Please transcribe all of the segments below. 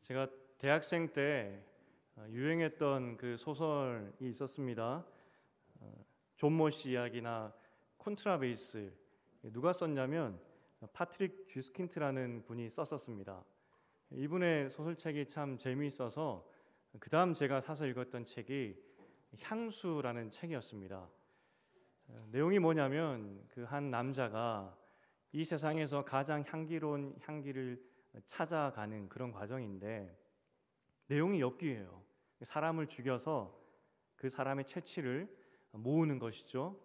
제가 대학생 때 유행했던 그 소설이 있었습니다. 존 모시 이야기나 콘트라베이스. 누가 썼냐면 파트릭 쥐스킨트라는 분이 썼었습니다. 이분의 소설책이 참 재미있어서 그 다음 제가 사서 읽었던 책이 향수라는 책이었습니다. 내용이 뭐냐면 그 한 남자가 이 세상에서 가장 향기로운 향기를 찾아가는 그런 과정인데 내용이 엽기예요. 사람을 죽여서 그 사람의 채취를 모으는 것이죠.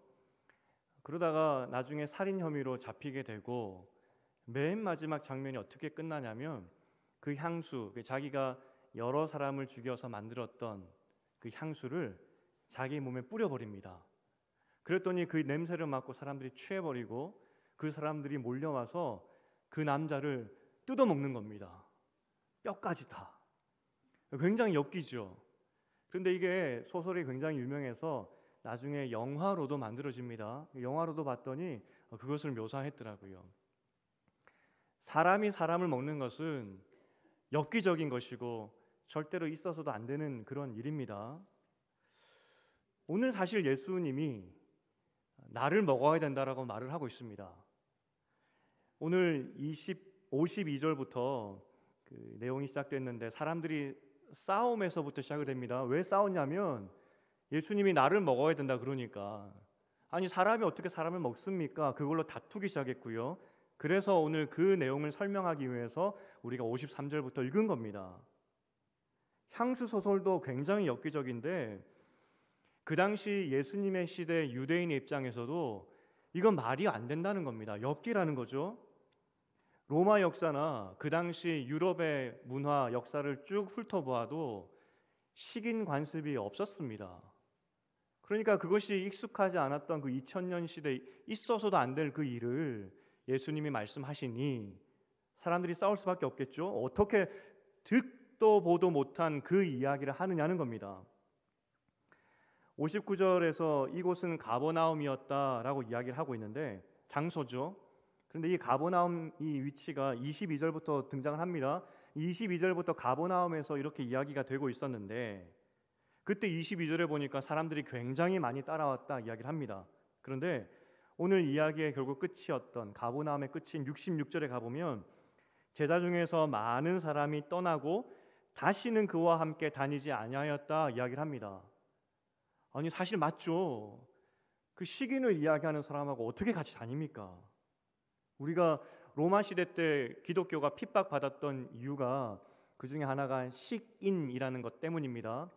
그러다가 나중에 살인 혐의로 잡히게 되고 맨 마지막 장면이 어떻게 끝나냐면 그 향수, 자기가 여러 사람을 죽여서 만들었던 그 향수를 자기 몸에 뿌려버립니다. 그랬더니 그 냄새를 맡고 사람들이 취해버리고 그 사람들이 몰려와서 그 남자를 뜯어먹는 겁니다. 뼈까지 다. 굉장히 엽기죠. 그런데 이게 소설이 굉장히 유명해서 나중에 영화로도 만들어집니다. 영화로도 봤더니 그것을 묘사했더라고요. 사람이 사람을 먹는 것은 엽기적인 것이고 절대로 있어서도 안 되는 그런 일입니다. 오늘 사실 예수님이 나를 먹어야 된다라고 말을 하고 있습니다. 오늘 52절부터 그 내용이 시작됐는데 사람들이 싸움에서부터 시작이 됩니다. 왜 싸웠냐면 예수님이 나를 먹어야 된다 그러니까. 아니 사람이 어떻게 사람을 먹습니까? 그걸로 다투기 시작했고요. 그래서 오늘 그 내용을 설명하기 위해서 우리가 53절부터 읽은 겁니다. 향수 소설도 굉장히 엽기적인데 그 당시 예수님의 시대 유대인의 입장에서도 이건 말이 안 된다는 겁니다. 엽기라는 거죠. 로마 역사나 그 당시 유럽의 문화 역사를 쭉 훑어보아도 식인 관습이 없었습니다. 그러니까 그것이 익숙하지 않았던 그 2000년 시대에 있어서도 안 될 그 일을 예수님이 말씀하시니 사람들이 싸울 수밖에 없겠죠. 어떻게 듣도 보도 못한 그 이야기를 하느냐는 겁니다. 59절에서 이곳은 가버나움이었다라고 이야기를 하고 있는데 장소죠. 그런데 이 가버나움 이 위치가 22절부터 등장을 합니다. 22절부터 가버나움에서 이렇게 이야기가 되고 있었는데 그때 22절에 보니까 사람들이 굉장히 많이 따라왔다 이야기를 합니다. 그런데 오늘 이야기의 결국 끝이었던 가버나움의 끝인 66절에 가보면 제자 중에서 많은 사람이 떠나고 다시는 그와 함께 다니지 아니하였다 이야기를 합니다. 아니 사실 맞죠. 그 식인을 이야기하는 사람하고 어떻게 같이 다닙니까? 우리가 로마 시대 때 기독교가 핍박받았던 이유가 그 중에 하나가 식인이라는 것 때문입니다.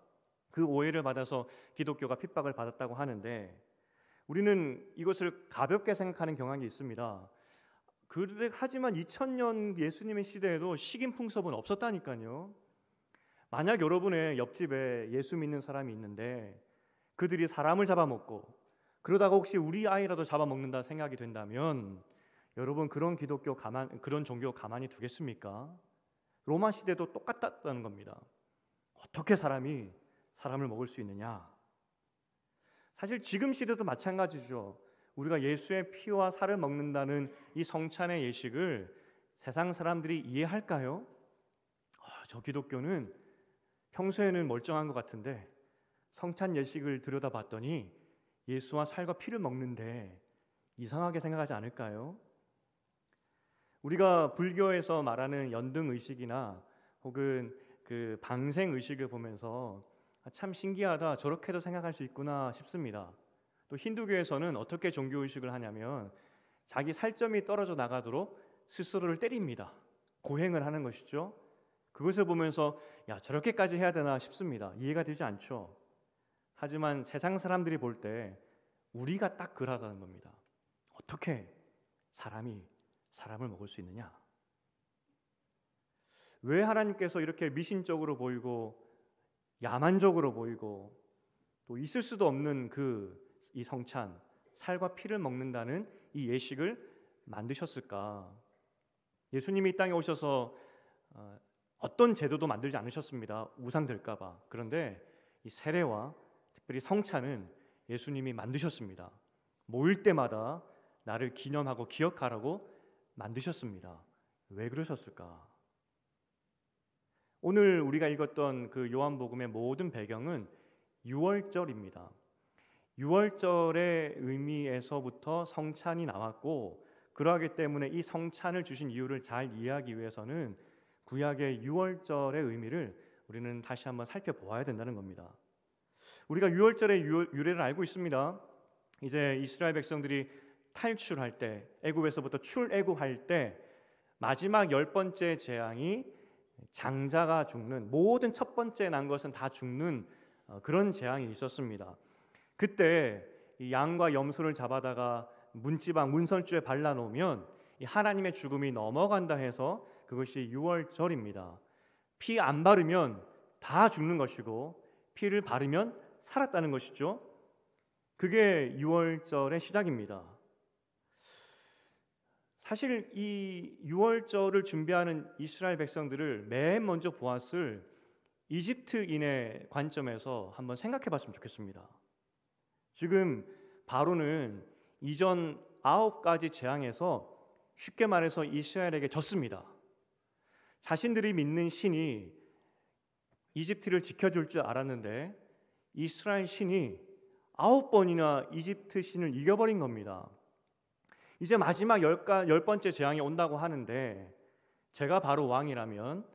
그 오해를 받아서 기독교가 핍박을 받았다고 하는데 우리는 이것을 가볍게 생각하는 경향이 있습니다. 하지만 2000년 예수님의 시대에도 식인 풍습은 없었다니까요. 만약 여러분의 옆집에 예수 믿는 사람이 있는데 그들이 사람을 잡아먹고 그러다가 혹시 우리 아이라도 잡아먹는다 생각이 된다면 여러분 그런 그런 종교 가만히 두겠습니까? 로마 시대도 똑같다는 겁니다. 어떻게 사람이 사람을 먹을 수 있느냐? 사실 지금 시대도 마찬가지죠. 우리가 예수의 피와 살을 먹는다는 이 성찬의 예식을 세상 사람들이 이해할까요? 저 기독교는 평소에는 멀쩡한 것 같은데 성찬 예식을 들여다봤더니 예수와 살과 피를 먹는데 이상하게 생각하지 않을까요? 우리가 불교에서 말하는 연등 의식이나 혹은 그 방생 의식을 보면서 참 신기하다, 저렇게도 생각할 수 있구나 싶습니다. 또 힌두교에서는 어떻게 종교 의식을 하냐면 자기 살점이 떨어져 나가도록 스스로를 때립니다. 고행을 하는 것이죠. 그것을 보면서 야 저렇게까지 해야 되나 싶습니다. 이해가 되지 않죠. 하지만 세상 사람들이 볼 때 우리가 딱 그러하다는 겁니다. 어떻게 사람이 사람을 먹을 수 있느냐? 왜 하나님께서 이렇게 미신적으로 보이고 야만적으로 보이고 또 있을 수도 없는 이 성찬, 살과 피를 먹는다는 이 예식을 만드셨을까? 예수님이 이 땅에 오셔서 어떤 제도도 만들지 않으셨습니다. 우상될까 봐. 그런데 이 세례와 특별히 성찬은 예수님이 만드셨습니다. 모일 때마다 나를 기념하고 기억하라고 만드셨습니다. 왜 그러셨을까? 오늘 우리가 읽었던 그 요한복음의 모든 배경은 유월절입니다. 유월절의 의미에서부터 성찬이 나왔고, 그러하기 때문에 이 성찬을 주신 이유를 잘 이해하기 위해서는 구약의 유월절의 의미를 우리는 다시 한번 살펴보아야 된다는 겁니다. 우리가 유월절의 유래를 알고 있습니다. 이제 이스라엘 백성들이 탈출할 때, 애굽에서부터 출애굽할 때 마지막 10번째 재앙이 장자가 죽는, 모든 첫 번째 난 것은 다 죽는 그런 재앙이 있었습니다. 그때 이 양과 염소를 잡아다가 문지방 문설주에 발라놓으면 이 하나님의 죽음이 넘어간다 해서 그것이 유월절입니다. 피 안 바르면 다 죽는 것이고 피를 바르면 살았다는 것이죠. 그게 유월절의 시작입니다. 사실 이 유월절을 준비하는 이스라엘 백성들을 맨 먼저 보았을 이집트인의 관점에서 한번 생각해 봤으면 좋겠습니다. 지금 바로는 이전 9가지 재앙에서 쉽게 말해서 이스라엘에게 졌습니다. 자신들이 믿는 신이 이집트를 지켜줄 줄 알았는데 이스라엘 신이 9번이나 이집트 신을 이겨버린 겁니다. 이제 마지막 10번째 재앙이 온다고 하는데, 제가 바로 왕이라면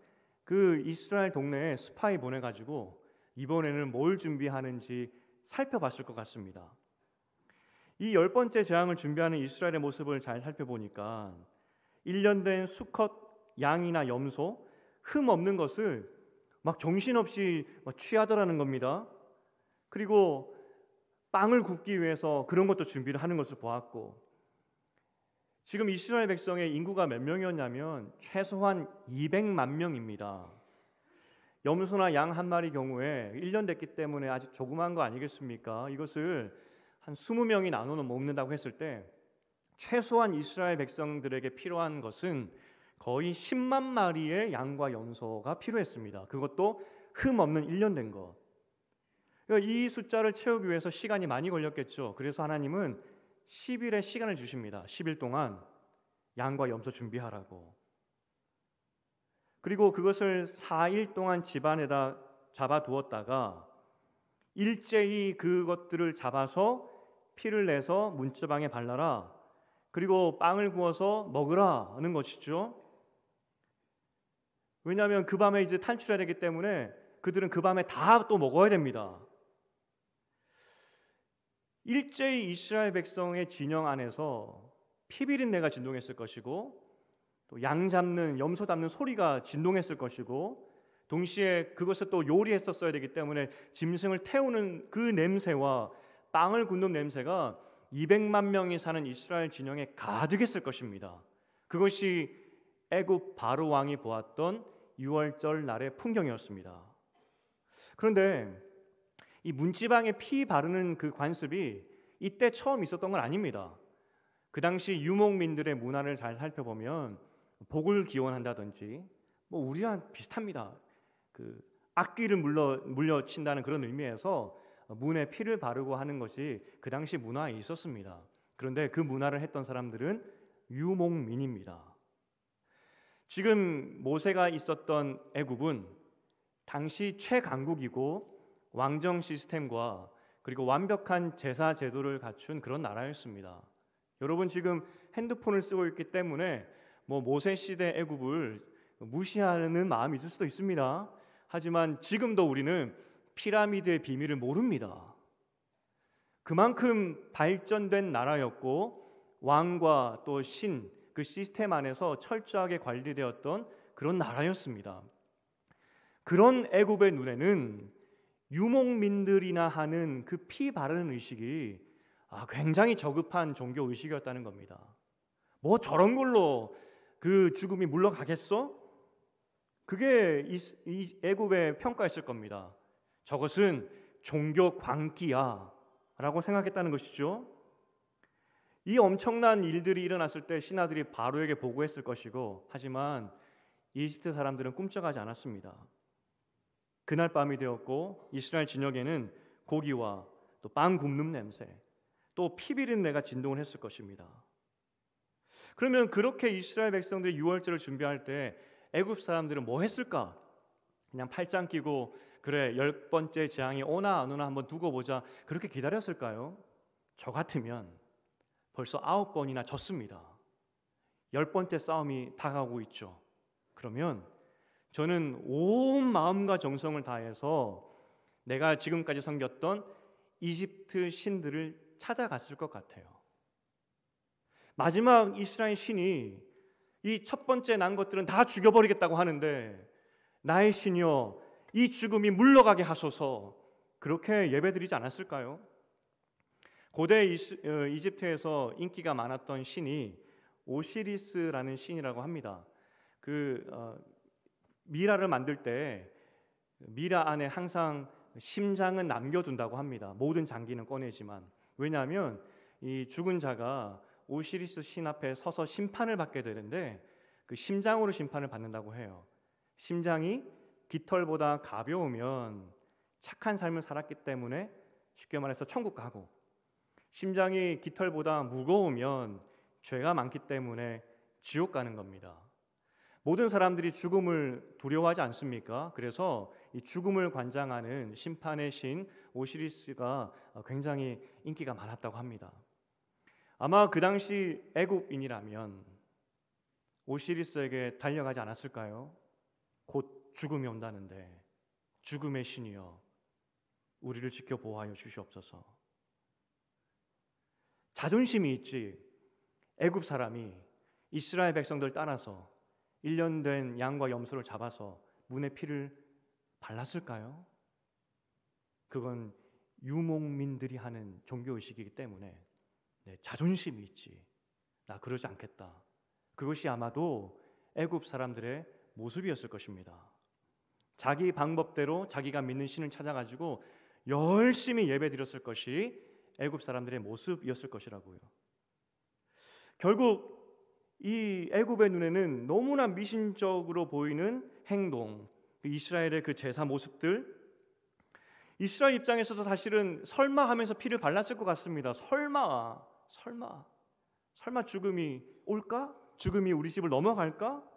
그 이스라엘 동네에 스파이 보내가지고 이번에는 뭘 준비하는지 살펴봤을 것 같습니다. 이 10번째 재앙을 준비하는 이스라엘의 모습을 잘 살펴보니까 1년 된 수컷 양이나 염소, 흠 없는 것을 막 정신없이 취하더라는 겁니다. 그리고 빵을 굽기 위해서 그런 것도 준비를 하는 것을 보았고, 지금 이스라엘 백성의 인구가 몇 명이었냐면 최소한 200만 명입니다. 염소나 양 한 마리 경우에 1년 됐기 때문에 아주 조그만 거 아니겠습니까? 이것을 한 20명이 나눠 먹는다고 했을 때 최소한 이스라엘 백성들에게 필요한 것은 거의 10만 마리의 양과 염소가 필요했습니다. 그것도 흠 없는 1년 된 것. 그러니까 이 숫자를 채우기 위해서 시간이 많이 걸렸겠죠. 그래서 하나님은 10일의 시간을 주십니다. 10일 동안 양과 염소 준비하라고. 그리고 그것을 4일 동안 집안에다 잡아두었다가 일제히 그것들을 잡아서 피를 내서 문지방에 발라라. 그리고 빵을 구워서 먹으라 하는 것이죠. 왜냐하면 그 밤에 이제 탈출해야 되기 때문에 그들은 그 밤에 다 또 먹어야 됩니다. 일제히 이스라엘 백성의 진영 안에서 피비린내가 진동했을 것이고, 또 양 잡는, 염소 잡는 소리가 진동했을 것이고, 동시에 그것을 또 요리했었어야 되기 때문에 짐승을 태우는 그 냄새와 빵을 굽는 냄새가 200만 명이 사는 이스라엘 진영에 가득했을 것입니다. 그것이 애굽 바로 왕이 보았던 유월절 날의 풍경이었습니다. 그런데 이 문지방에 피 바르는 그 관습이 이때 처음 있었던 건 아닙니다. 그 당시 유목민들의 문화를 잘 살펴보면 복을 기원한다든지 우리랑 비슷합니다. 그 악귀를 물려친다는 그런 의미에서 문에 피를 바르고 하는 것이 그 당시 문화에 있었습니다. 그런데 그 문화를 했던 사람들은 유목민입니다. 지금 모세가 있었던 애굽은 당시 최강국이고 왕정 시스템과 그리고 완벽한 제사 제도를 갖춘 그런 나라였습니다. 여러분 지금 핸드폰을 쓰고 있기 때문에 모세 시대 애굽을 무시하는 마음이 있을 수도 있습니다. 하지만 지금도 우리는 피라미드의 비밀을 모릅니다. 그만큼 발전된 나라였고 왕과 또 신, 그 시스템 안에서 철저하게 관리되었던 그런 나라였습니다. 그런 애굽의 눈에는 유목민들이나 하는 그 피 바르는 의식이 굉장히 저급한 종교 의식이었다는 겁니다. 저런 걸로 그 죽음이 물러가겠어? 그게 이 애굽의 평가였을 겁니다. 저것은 종교 광기야 라고 생각했다는 것이죠. 이 엄청난 일들이 일어났을 때 신하들이 바로에게 보고했을 것이고, 하지만 이집트 사람들은 꿈쩍하지 않았습니다. 그날 밤이 되었고 이스라엘 진영에는 고기와 또 빵 굽는 냄새, 또 피 비린내가 진동을 했을 것입니다. 그러면 그렇게 이스라엘 백성들이 유월절을 준비할 때 애굽 사람들은 뭐 했을까? 그냥 팔짱 끼고 그래 10번째 재앙이 오나 안 오나 한번 두고 보자 그렇게 기다렸을까요? 저 같으면 벌써 9번이나 졌습니다. 10번째 싸움이 다가오고 있죠. 그러면 저는 온 마음과 정성을 다해서 내가 지금까지 섬겼던 이집트 신들을 찾아갔을 것 같아요. 마지막 이스라엘 신이 이 첫 번째 난 것들은 다 죽여버리겠다고 하는데 나의 신이여 이 죽음이 물러가게 하소서 그렇게 예배드리지 않았을까요? 고대 이집트에서 인기가 많았던 신이 오시리스라는 신이라고 합니다. 미라를 만들 때 미라 안에 항상 심장은 남겨둔다고 합니다. 모든 장기는 꺼내지만 왜냐하면 이 죽은 자가 오시리스 신 앞에 서서 심판을 받게 되는데 그 심장으로 심판을 받는다고 해요. 심장이 깃털보다 가벼우면 착한 삶을 살았기 때문에 쉽게 말해서 천국 가고, 심장이 깃털보다 무거우면 죄가 많기 때문에 지옥 가는 겁니다. 모든 사람들이 죽음을 두려워하지 않습니까? 그래서 이 죽음을 관장하는 심판의 신 오시리스가 굉장히 인기가 많았다고 합니다. 아마 그 당시 애굽인이라면 오시리스에게 달려가지 않았을까요? 곧 죽음이 온다는데 죽음의 신이여 우리를 지켜 보호하여 주시옵소서. 자존심이 있지 애굽 사람이 이스라엘 백성들 따라서 1년 된 양과 염소를 잡아서 문에 피를 발랐을까요? 그건 유목민들이 하는 종교의식이기 때문에 자존심이 있지 나 그러지 않겠다. 그것이 아마도 애굽 사람들의 모습이었을 것입니다. 자기 방법대로 자기가 믿는 신을 찾아가지고 열심히 예배드렸을 것이 애굽 사람들의 모습이었을 것이라고요. 결국 이 애굽의 눈에는 너무나 미신적으로 보이는 행동, 이스라엘의 그 제사 모습들, 이스라엘 입장에서도 사실은 설마 하면서 피를 발랐을 것 같습니다. 설마 죽음이 올까? 죽음이 우리 집을 넘어갈까?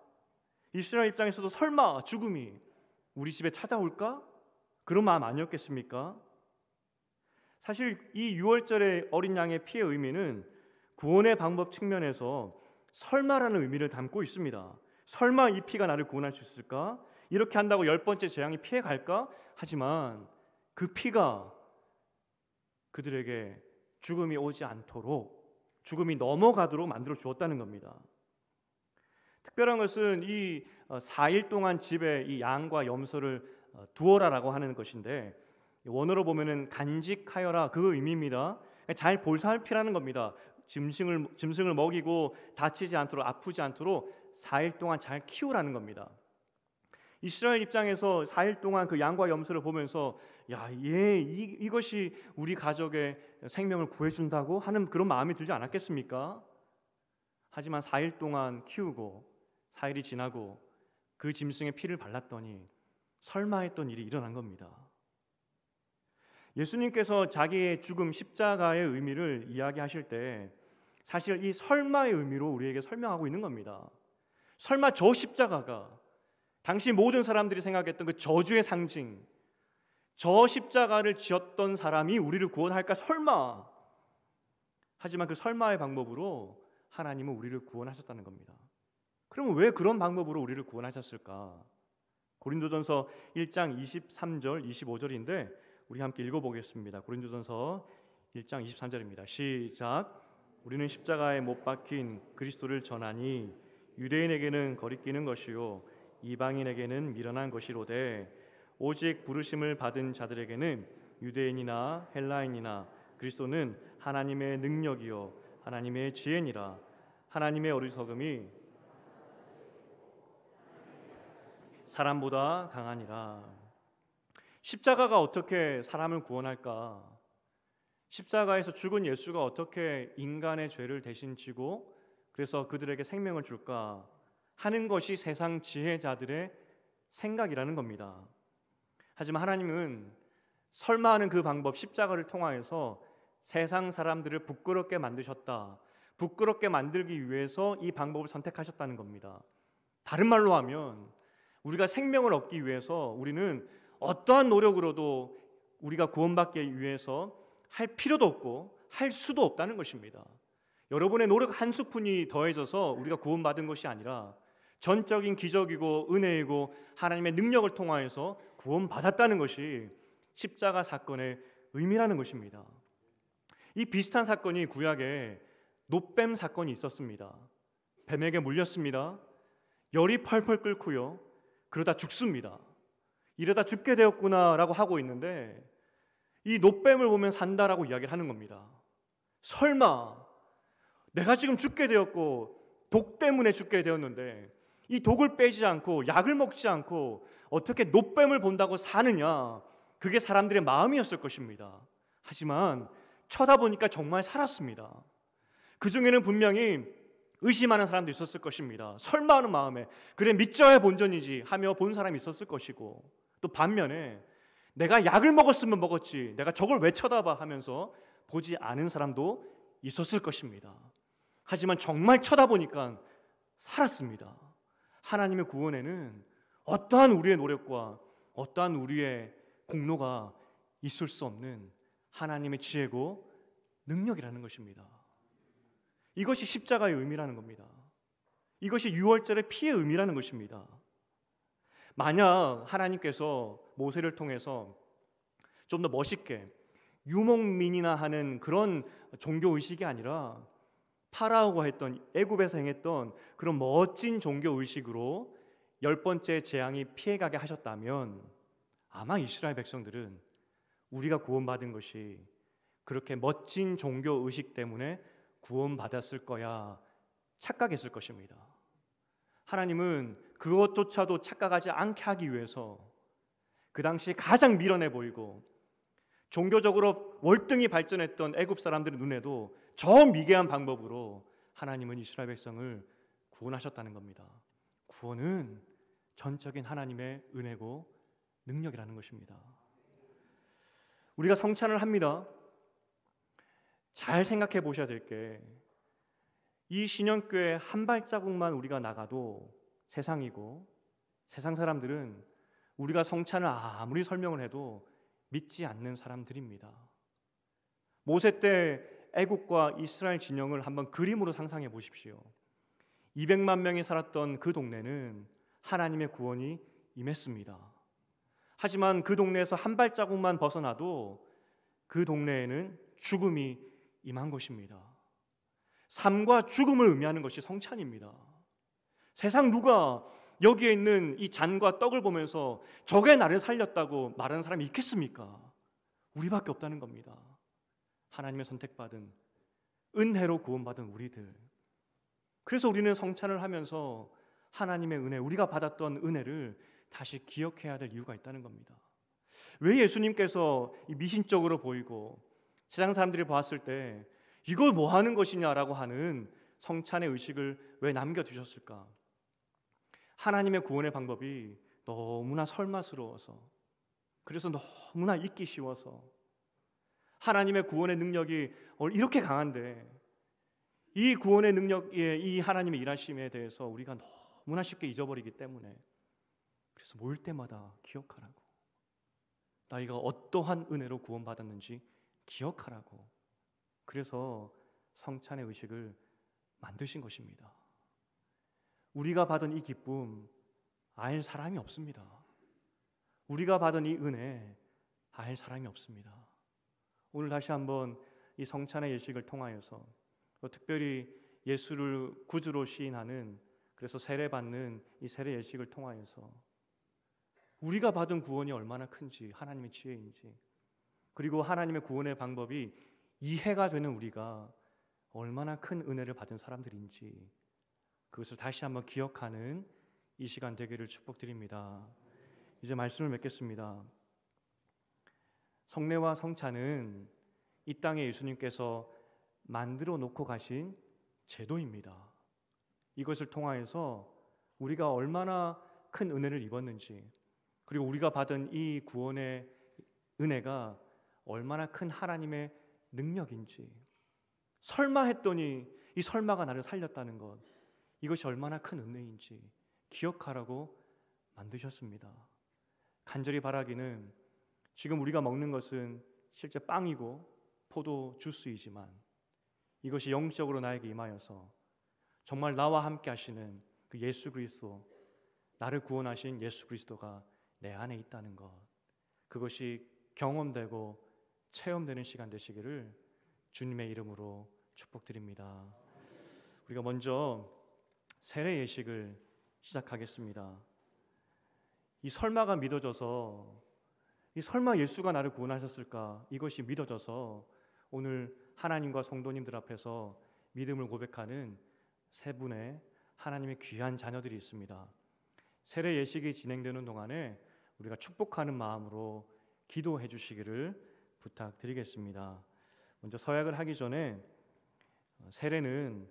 이스라엘 입장에서도 설마 죽음이 우리 집에 찾아올까? 그런 마음 아니었겠습니까? 사실 이 6월절의 어린 양의 피의 의미는 구원의 방법 측면에서 설마라는 의미를 담고 있습니다. 설마 이 피가 나를 구원할 수 있을까? 이렇게 한다고 10번째 재앙이 피해갈까? 하지만 그 피가 그들에게 죽음이 오지 않도록, 죽음이 넘어가도록 만들어 주었다는 겁니다. 특별한 것은 이 4일 동안 집에 이 양과 염소를 두어라라고 하는 것인데, 원어로 보면은 간직하여라 그 의미입니다. 잘 보살피라는 겁니다. 짐승을 먹이고 다치지 않도록, 아프지 않도록 4일 동안 잘 키우라는 겁니다. 이스라엘 입장에서 4일 동안 그 양과 염소를 보면서 이것이 우리 가족의 생명을 구해준다고 하는 그런 마음이 들지 않았겠습니까? 하지만 4일 동안 키우고 4일이 지나고 그 짐승의 피를 발랐더니 설마 했던 일이 일어난 겁니다. 예수님께서 자기의 죽음, 십자가의 의미를 이야기하실 때 사실 이 설마의 의미로 우리에게 설명하고 있는 겁니다. 설마 저 십자가가 당시 모든 사람들이 생각했던 그 저주의 상징, 저 십자가를 지었던 사람이 우리를 구원할까? 설마. 하지만 그 설마의 방법으로 하나님은 우리를 구원하셨다는 겁니다. 그러면 왜 그런 방법으로 우리를 구원하셨을까? 고린도전서 1장 23절 25절인데 우리 함께 읽어보겠습니다. 고린도전서 1장 23절입니다. 시작. 우리는 십자가에 못 박힌 그리스도를 전하니 유대인에게는 거리끼는 것이요 이방인에게는 미련한 것이로되 오직 부르심을 받은 자들에게는 유대인이나 헬라인이나 그리스도는 하나님의 능력이요 하나님의 지혜니라. 하나님의 어리석음이 사람보다 강하니라. 십자가가 어떻게 사람을 구원할까? 십자가에서 죽은 예수가 어떻게 인간의 죄를 대신 지고 그래서 그들에게 생명을 줄까 하는 것이 세상 지혜자들의 생각이라는 겁니다. 하지만 하나님은 설마 하는 그 방법, 십자가를 통하여서 세상 사람들을 부끄럽게 만드셨다. 부끄럽게 만들기 위해서 이 방법을 선택하셨다는 겁니다. 다른 말로 하면 우리가 생명을 얻기 위해서 우리는 어떠한 노력으로도 우리가 구원받기 위해서 할 필요도 없고 할 수도 없다는 것입니다. 여러분의 노력 한 스푼이 더해져서 우리가 구원받은 것이 아니라 전적인 기적이고 은혜이고 하나님의 능력을 통하여서 구원받았다는 것이 십자가 사건의 의미라는 것입니다. 이 비슷한 사건이 구약에 놋뱀 사건이 있었습니다. 뱀에게 물렸습니다. 열이 펄펄 끓고요. 그러다 죽습니다. 이러다 죽게 되었구나라고 하고 있는데 이 놋뱀을 보면 산다라고 이야기를 하는 겁니다. 설마 내가 지금 죽게 되었고 독 때문에 죽게 되었는데 이 독을 빼지 않고 약을 먹지 않고 어떻게 놋뱀을 본다고 사느냐, 그게 사람들의 마음이었을 것입니다. 하지만 쳐다보니까 정말 살았습니다. 그 중에는 분명히 의심하는 사람도 있었을 것입니다. 설마 하는 마음에 그래 믿져야 본전이지 하며 본 사람이 있었을 것이고, 또 반면에 내가 약을 먹었으면 먹었지 내가 저걸 왜 쳐다봐 하면서 보지 않은 사람도 있었을 것입니다. 하지만 정말 쳐다보니까 살았습니다. 하나님의 구원에는 어떠한 우리의 노력과 어떠한 우리의 공로가 있을 수 없는 하나님의 지혜고 능력이라는 것입니다. 이것이 십자가의 의미라는 겁니다. 이것이 유월절의 피의 의미라는 것입니다. 만약 하나님께서 모세를 통해서 좀 더 멋있게 유목민이나 하는 그런 종교의식이 아니라 파라오가 했던, 애굽에서 행했던 그런 멋진 종교의식으로 10번째 재앙이 피해가게 하셨다면 아마 이스라엘 백성들은 우리가 구원받은 것이 그렇게 멋진 종교의식 때문에 구원받았을 거야 착각했을 것입니다. 하나님은 그것조차도 착각하지 않게 하기 위해서 그 당시 가장 미련해 보이고 종교적으로 월등히 발전했던 애굽 사람들의 눈에도 저 미개한 방법으로 하나님은 이스라엘 백성을 구원하셨다는 겁니다. 구원은 전적인 하나님의 은혜고 능력이라는 것입니다. 우리가 성찬을 합니다. 잘 생각해 보셔야 될 게, 이 신령교회 한 발자국만 우리가 나가도 세상이고, 세상 사람들은 우리가 성찬을 아무리 설명을 해도 믿지 않는 사람들입니다. 모세 때 애국과 이스라엘 진영을 한번 그림으로 상상해 보십시오. 200만 명이 살았던 그 동네는 하나님의 구원이 임했습니다. 하지만 그 동네에서 한 발자국만 벗어나도 그 동네에는 죽음이 임한 것입니다. 삶과 죽음을 의미하는 것이 성찬입니다. 세상 누가 여기에 있는 이 잔과 떡을 보면서 저게 나를 살렸다고 말하는 사람이 있겠습니까? 우리밖에 없다는 겁니다. 하나님의 선택받은, 은혜로 구원받은 우리들. 그래서 우리는 성찬을 하면서 하나님의 은혜, 우리가 받았던 은혜를 다시 기억해야 될 이유가 있다는 겁니다. 왜 예수님께서 이 미신적으로 보이고 세상 사람들이 봤을 때 이걸 뭐 하는 것이냐라고 하는 성찬의 의식을 왜 남겨두셨을까? 하나님의 구원의 방법이 너무나 설마스러워서, 그래서 너무나 잊기 쉬워서, 하나님의 구원의 능력이 이렇게 강한데 이 구원의 능력에, 이 하나님의 일하심에 대해서 우리가 너무나 쉽게 잊어버리기 때문에, 그래서 모일 때마다 기억하라고, 너희가 어떠한 은혜로 구원받았는지 기억하라고, 그래서 성찬의 의식을 만드신 것입니다. 우리가 받은 이 기쁨 알 사람이 없습니다. 우리가 받은 이 은혜 알 사람이 없습니다. 오늘 다시 한번 이 성찬의 예식을 통하여서, 특별히 예수를 구주로 시인하는, 그래서 세례받는 이 세례 예식을 통하여서 우리가 받은 구원이 얼마나 큰지, 하나님의 지혜인지, 그리고 하나님의 구원의 방법이 이해가 되는 우리가 얼마나 큰 은혜를 받은 사람들인지, 그것을 다시 한번 기억하는 이 시간 되기를 축복드립니다. 이제 말씀을 맺겠습니다. 성례와 성찬은 이 땅에 예수님께서 만들어 놓고 가신 제도입니다. 이것을 통하여서 우리가 얼마나 큰 은혜를 입었는지, 그리고 우리가 받은 이 구원의 은혜가 얼마나 큰 하나님의 능력인지, 설마 했더니 이 설마가 나를 살렸다는 것, 이것이 얼마나 큰 은혜인지 기억하라고 만드셨습니다. 간절히 바라기는 지금 우리가 먹는 것은 실제 빵이고 포도 주스이지만 이것이 영적으로 나에게 임하여서 정말 나와 함께 하시는 그 예수 그리스도, 나를 구원하신 예수 그리스도가 내 안에 있다는 것, 그것이 경험되고 체험되는 시간 되시기를 주님의 이름으로 축복드립니다. 우리가 먼저 세례 예식을 시작하겠습니다. 이 설마가 믿어져서, 이 설마 예수가 나를 구원하셨을까, 이것이 믿어져서 오늘 하나님과 성도님들 앞에서 믿음을 고백하는 세 분의 하나님의 귀한 자녀들이 있습니다. 세례 예식이 진행되는 동안에 우리가 축복하는 마음으로 기도해 주시기를 부탁드리겠습니다. 먼저 서약을 하기 전에 세례는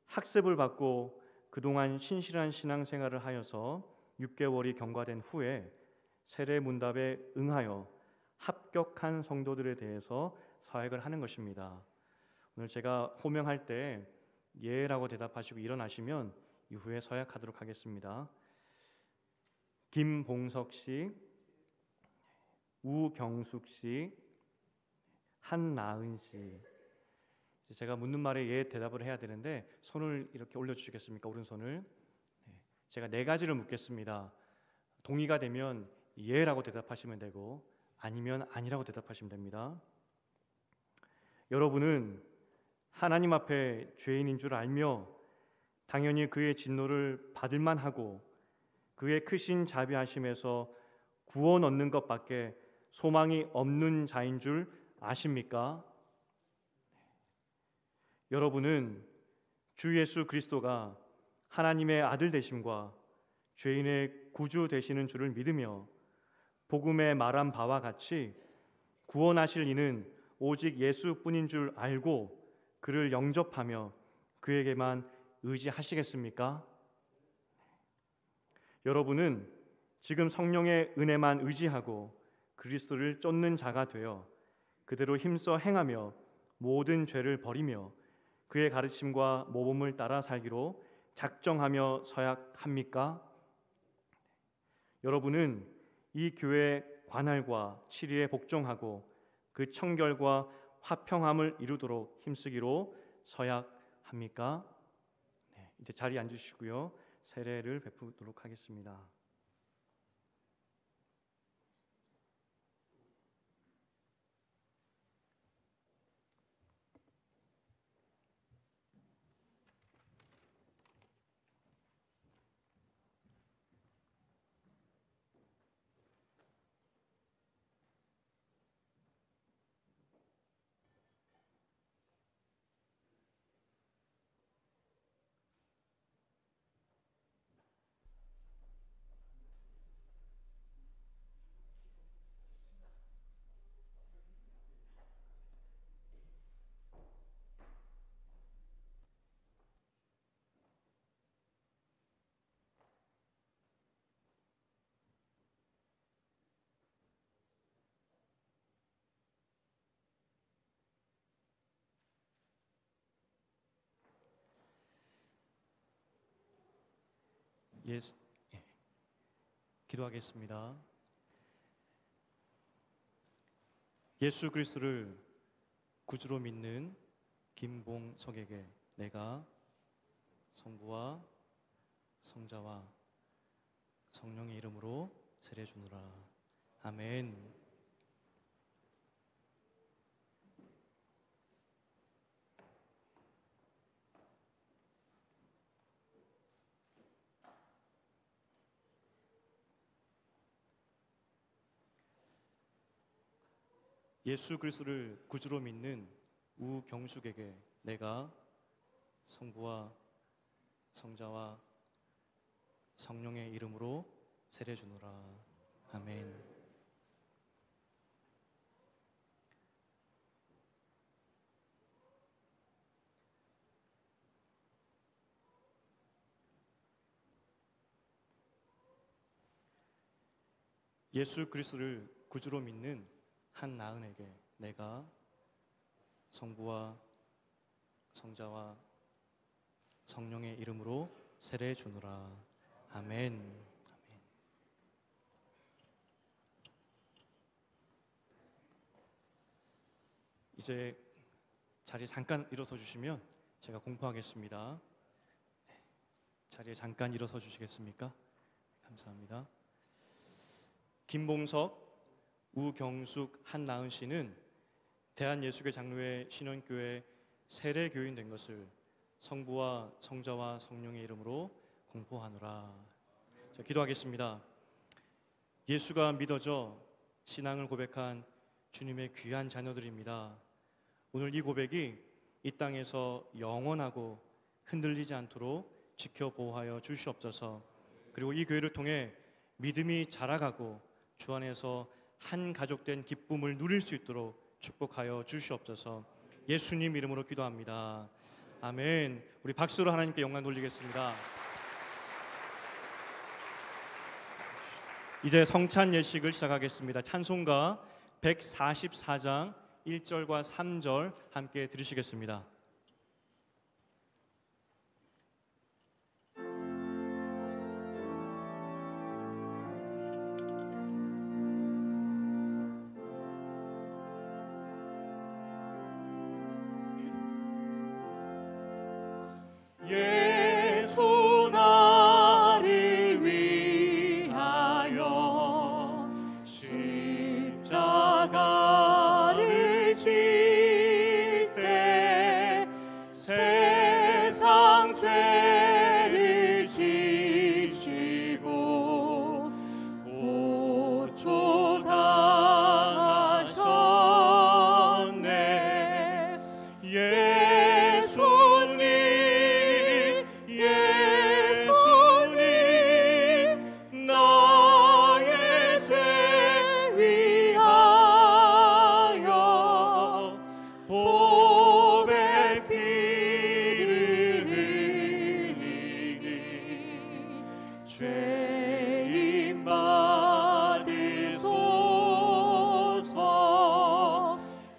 학습을 받고 그동안 신실한 신앙생활을 하여서 6개월이 경과된 후에 세례 문답에 응하여 합격한 성도들에 대해서 서약을 하는 것입니다. 오늘 제가 호명할 때 예라고 대답하시고 일어나시면 이후에 서약하도록 하겠습니다. 김봉석 씨, 우경숙 씨, 한나은 씨. 제가 묻는 말에 예 대답을 해야 되는데 손을 이렇게 올려주시겠습니까? 오른손을. 제가 네 가지를 묻겠습니다. 동의가 되면 예라고 대답하시면 되고 아니면 아니라고 대답하시면 됩니다. 여러분은 하나님 앞에 죄인인 줄 알며 당연히 그의 진노를 받을 만하고 그의 크신 자비하심에서 구원 얻는 것밖에 소망이 없는 자인 줄 아십니까? 여러분은 주 예수 그리스도가 하나님의 아들 되심과 죄인의 구주 되시는 줄을 믿으며 복음에 말한 바와 같이 구원하실 이는 오직 예수뿐인 줄 알고 그를 영접하며 그에게만 의지하시겠습니까? 여러분은 지금 성령의 은혜만 의지하고 그리스도를 쫓는 자가 되어 그대로 힘써 행하며 모든 죄를 버리며 그의 가르침과 모범을 따라 살기로 작정하며 서약합니까? 여러분은 이 교회의 관할과 치리에 복종하고 그 청결과 화평함을 이루도록 힘쓰기로 서약합니까? 네, 이제 자리에 앉으시고요. 세례를 베푸도록 하겠습니다. 기도하겠습니다. 예수 그리스도를 구주로 믿는 김봉석에게 내가 성부와 성자와 성령의 이름으로 세례 주노라. 아멘. 예수 그리스도를 구주로 믿는 우경숙에게 내가 성부와 성자와 성령의 이름으로 세례 주노라. 아멘. 예수 그리스도를 구주로 믿는 한나은에게 내가 성부와 성자와 성령의 이름으로 세례 주노라. 아멘. 아멘. 이제 자리에 잠깐 일어서 주시면 제가 공포하겠습니다. 자리에 잠깐 일어서 주시겠습니까? 감사합니다. 김봉석, 우경숙, 한나은 씨는 대한예수교 장로회 신원교회 세례교인 된 것을 성부와 성자와 성령의 이름으로 공포하노라. 자, 기도하겠습니다. 예수가 믿어져 신앙을 고백한 주님의 귀한 자녀들입니다. 오늘 이 고백이 이 땅에서 영원하고 흔들리지 않도록 지켜 보호하여 주시옵소서. 그리고 이 교회를 통해 믿음이 자라가고 주 안에서 한 가족된 기쁨을 누릴 수 있도록 축복하여 주시옵소서. 예수님 이름으로 기도합니다. 아멘. 우리 박수로 하나님께 영광 돌리겠습니다. 이제 성찬 예식을 시작하겠습니다. 찬송가 144장 1절과 3절 함께 들으시겠습니다. 예수 나를 위하여 십자가를 질 때 세상 죄를 지시고 고초 당하셨네. 예수님 나의 죄 위하여 보배 피를 흘리니 죄인 받으소서.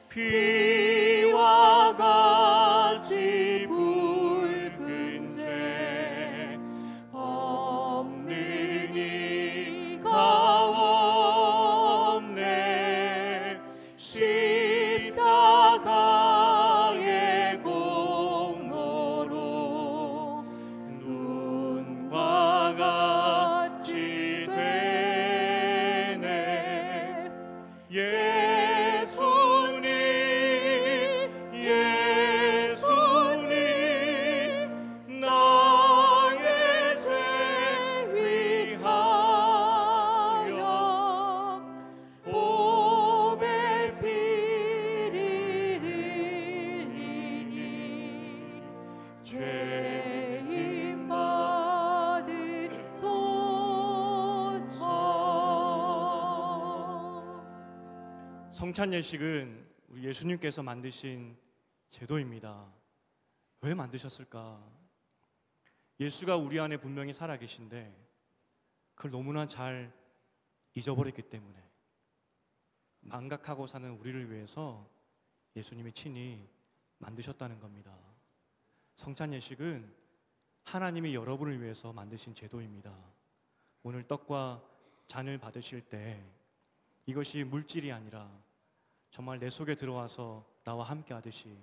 피와 같이 붉은 죄 없는 이가 없네. 십자가의 공로로 눈과 같이 되네. 예수님 나의 죄 위하여 보배 피를 흘리니 죄인 받으소서. 성찬 예식은 우리 예수님께서 만드신 제도입니다. 왜 만드셨을까? 예수가 우리 안에 분명히 살아계신데 그걸 너무나 잘 잊어버렸기 때문에 망각하고 사는 우리를 위해서 예수님이 친히 만드셨다는 겁니다. 성찬 예식은 하나님이 여러분을 위해서 만드신 제도입니다. 오늘 떡과 잔을 받으실 때 이것이 물질이 아니라 정말 내 속에 들어와서 나와 함께 하듯이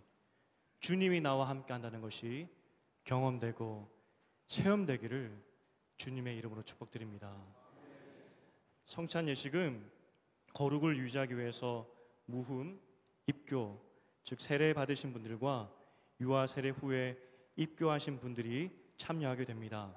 주님이 나와 함께 한다는 것이 경험되고 체험되기를 주님의 이름으로 축복드립니다. 성찬 예식은 거룩을 유지하기 위해서 무흠, 입교, 즉 세례 받으신 분들과 유아 세례 후에 입교하신 분들이 참여하게 됩니다.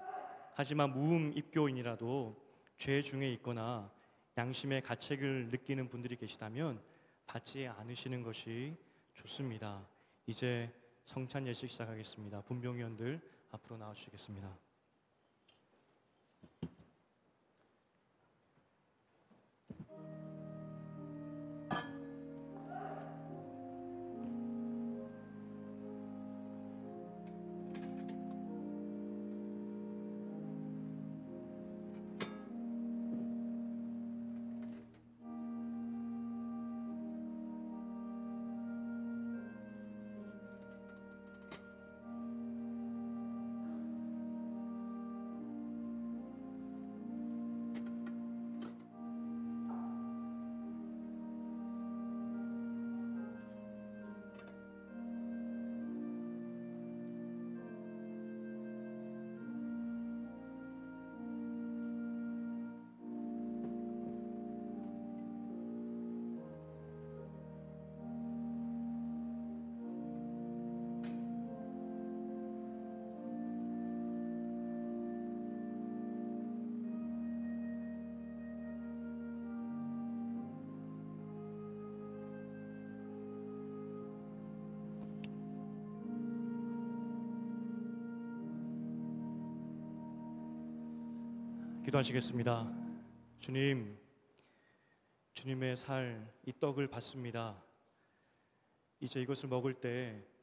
하지만 무흠 입교인이라도 죄 중에 있거나 양심의 가책을 느끼는 분들이 계시다면 받지 않으시는 것이 좋습니다. 이제 성찬 예식 시작하겠습니다. 분병위원들 앞으로 나와주시겠습니다. 기도하시겠습니다. 주님, 주님의 살, 이 떡을 받습니다. 이제 이것을 먹을 때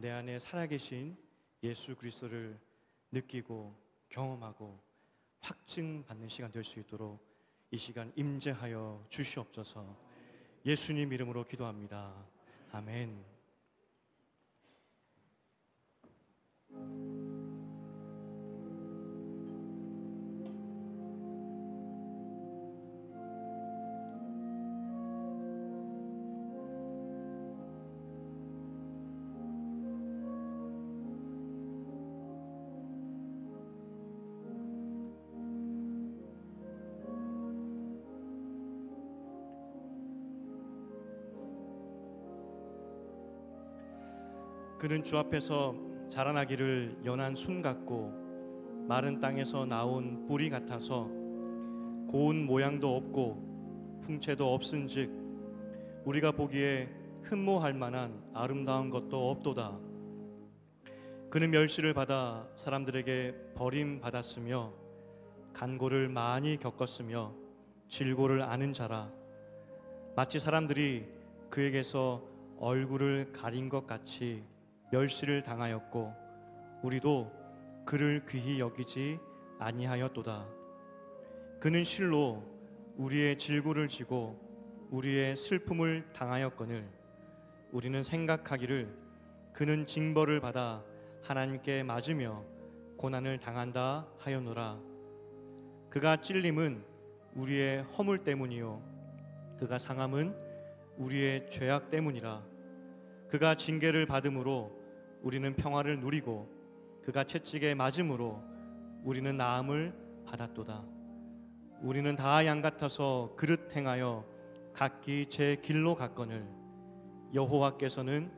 내 안에 살아계신 예수 그리스도를 느끼고 경험하고 확증받는 시간 될 수 있도록 이 시간 임재하여 주시옵소서. 예수님 이름으로 기도합니다. 아멘. 그는 주 앞에서 자라나기를 연한 순 같고 마른 땅에서 나온 뿌리 같아서 고운 모양도 없고 풍채도 없은즉 우리가 보기에 흠모할 만한 아름다운 것도 없도다. 그는 멸시를 받아 사람들에게 버림받았으며 간고를 많이 겪었으며 질고를 아는 자라. 마치 사람들이 그에게서 얼굴을 가린 것 같이 멸시를 당하였고 우리도 그를 귀히 여기지 아니하였도다. 그는 실로 우리의 질고를 지고 우리의 슬픔을 당하였거늘 우리는 생각하기를 그는 징벌을 받아 하나님께 맞으며 고난을 당한다 하였노라. 그가 찔림은 우리의 허물 때문이요 그가 상함은 우리의 죄악 때문이라. 그가 징계를 받음으로 우리는 평화를 누리고 그가 채찍에 맞음으로 우리는 나음을 받았도다. 우리는 다 양 같아서 그릇 행하여 각기 제 길로 갔거늘 여호와께서는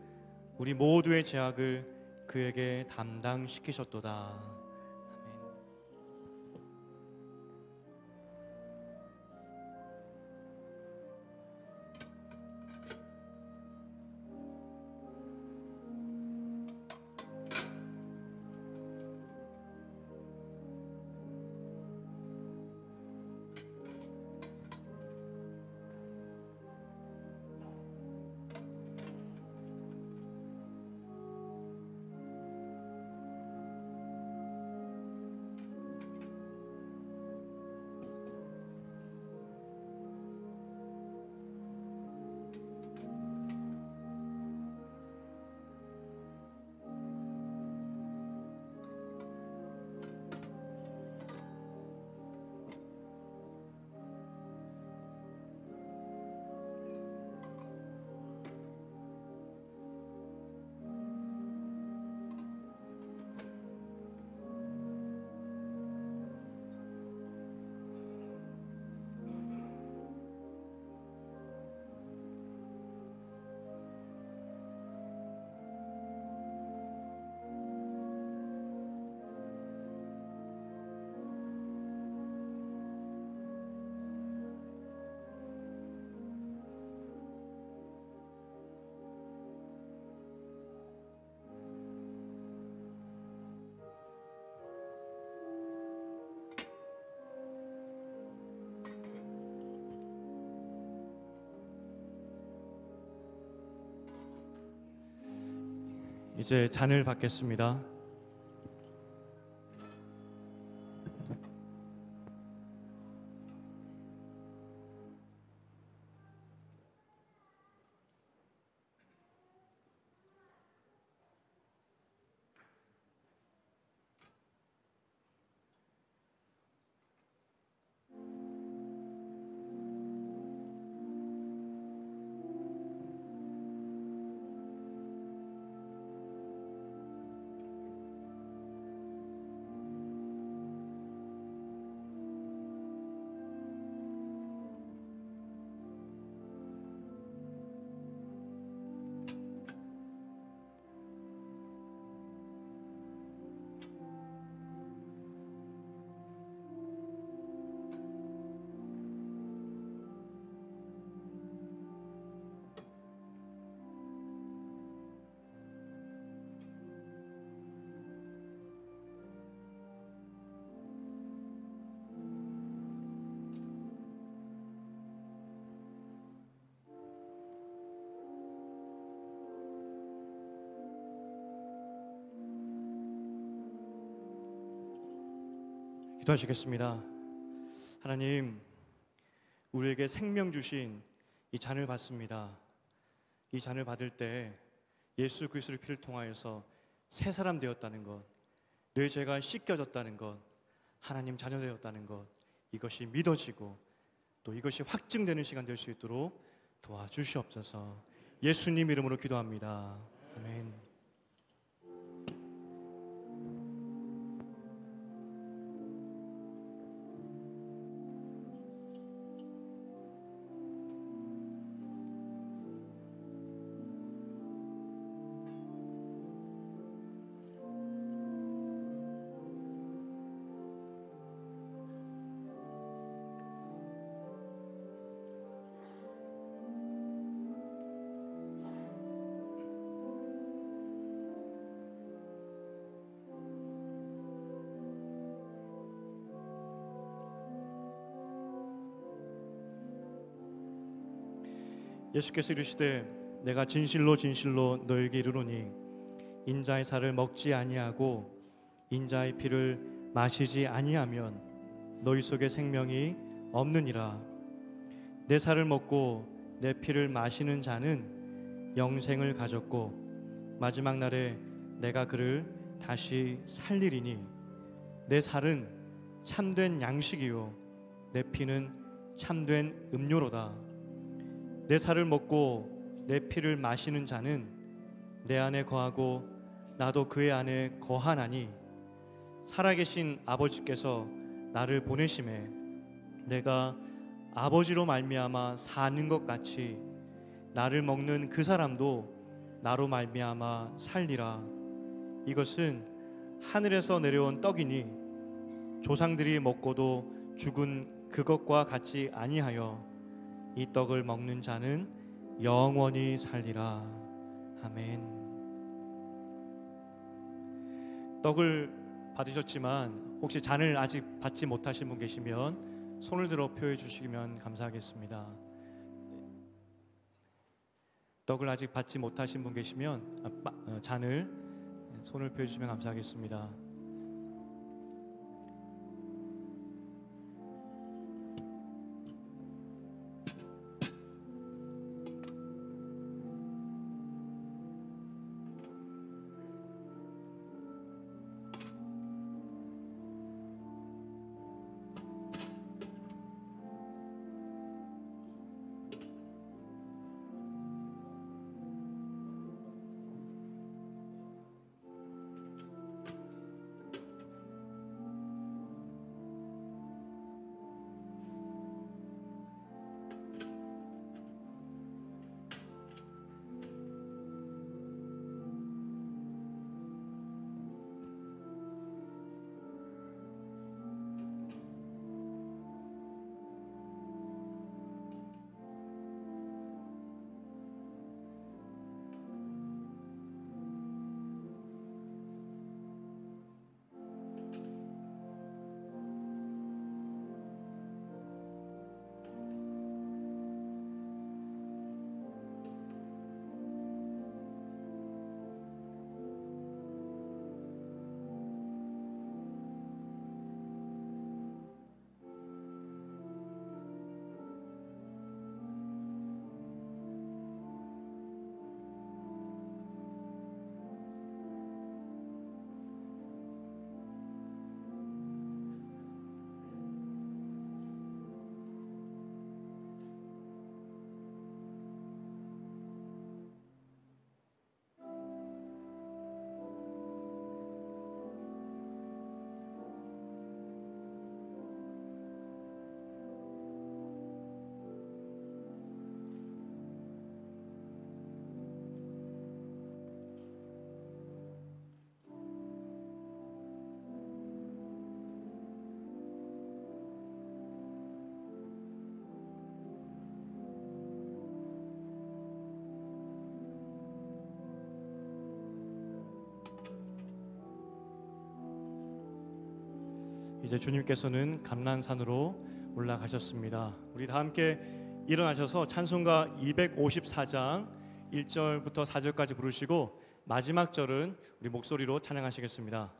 우리 모두의 죄악을 그에게 담당시키셨도다. 아멘. 이제 잔을 받겠습니다. 기도하시겠습니다. 하나님, 우리에게 생명 주신 이 잔을 받습니다. 이 잔을 받을 때 예수 그리스도의 피를 통하여서 새 사람 되었다는 것, 내 죄가 씻겨졌다는 것, 하나님 자녀 되었다는 것, 이것이 믿어지고 또 이것이 확증되는 시간 될 수 있도록 도와주시옵소서. 예수님 이름으로 기도합니다. 아멘. 예수께서 이르시되 내가 진실로 진실로 너에게 이르노니 인자의 살을 먹지 아니하고 인자의 피를 마시지 아니하면 너희 속에 생명이 없느니라. 내 살을 먹고 내 피를 마시는 자는 영생을 가졌고 마지막 날에 내가 그를 다시 살리리니 내 살은 참된 양식이요 내 피는 참된 음료로다. 내 살을 먹고 내 피를 마시는 자는 내 안에 거하고 나도 그의 안에 거하나니 살아계신 아버지께서 나를 보내심에 내가 아버지로 말미암아 사는 것 같이 나를 먹는 그 사람도 나로 말미암아 살리라. 이것은 하늘에서 내려온 떡이니 조상들이 먹고도 죽은 그것과 같이 아니하여 이 떡을 먹는 자는 영원히 살리라. 아멘. 떡을 받으셨지만 혹시 잔을 아직 받지 못하신 분 계시면 손을 들어 표해 주시면 감사하겠습니다. 떡을 아직 받지 못하신 분 계시면 잔을 손을 표해 주시면 감사하겠습니다. 이제 주님께서는 감람산으로 올라가셨습니다. 우리 다 함께 일어나셔서 찬송가 254장 1절부터 4절까지 부르시고 마지막 절은 우리 목소리로 찬양하시겠습니다.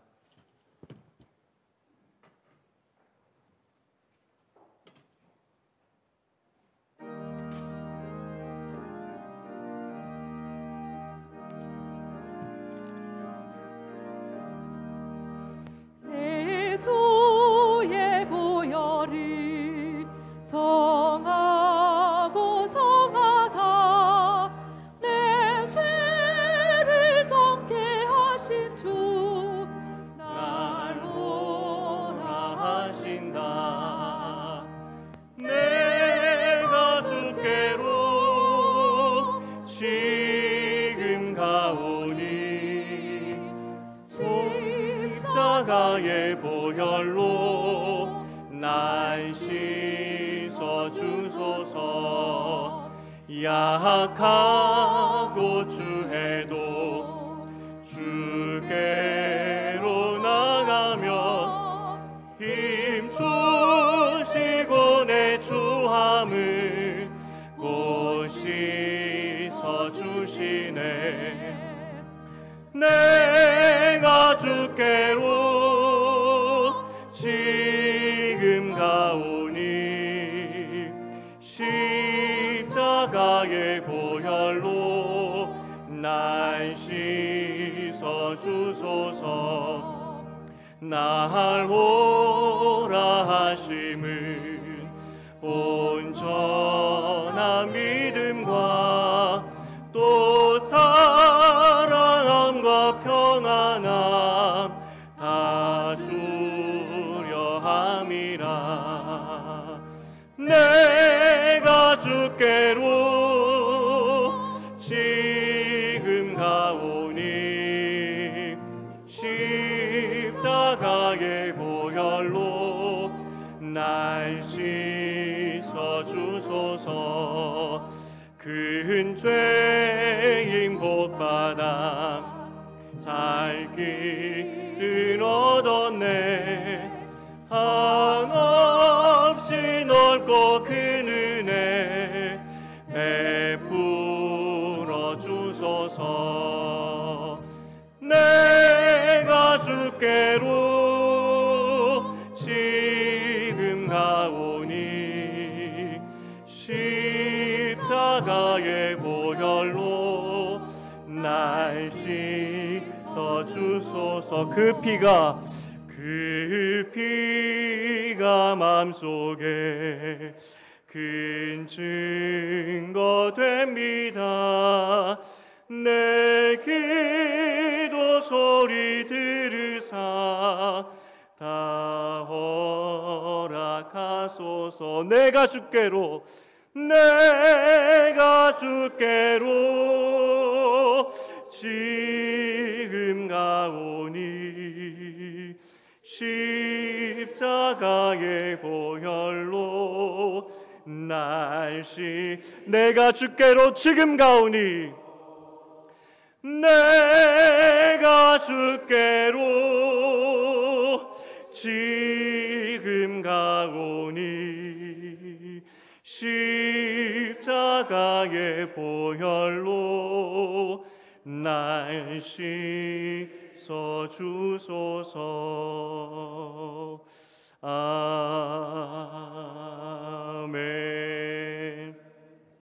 십자가의 보혈로 날 씻어 주소서. 약하고 추해도 주께로 나가며 힘주시고 내 주함을 곧 씻어 주시네. 내가 주께로 지금 가오니 십자가의 보혈로 날 씻어 주소서. 날 오라 하심은 온전한 믿음과 또 사랑함과 평안함 다 주려 함이라. 내가 주께로 지금 가오니 십자가의 보혈로 날 씻어 주소서. 큰 죄인 복받아 살 길을 얻었네. 한없이 넓고 큰 은혜 베풀어 주소서. 내가 주께로 지금 가오니 십자가의 보혈로 날 씻어 주소서. 그 피가 마음속에 큰 증거 됩니다. 내 기도 소리 들으사 다 허락하소서. 내가 주께로 지금 가오니 십자가의 보혈로 날 내가 주께로 지금 가오니 내가 주께로 지금 가오니 십자가의 보혈로 날 씻어 주소서. 아멘.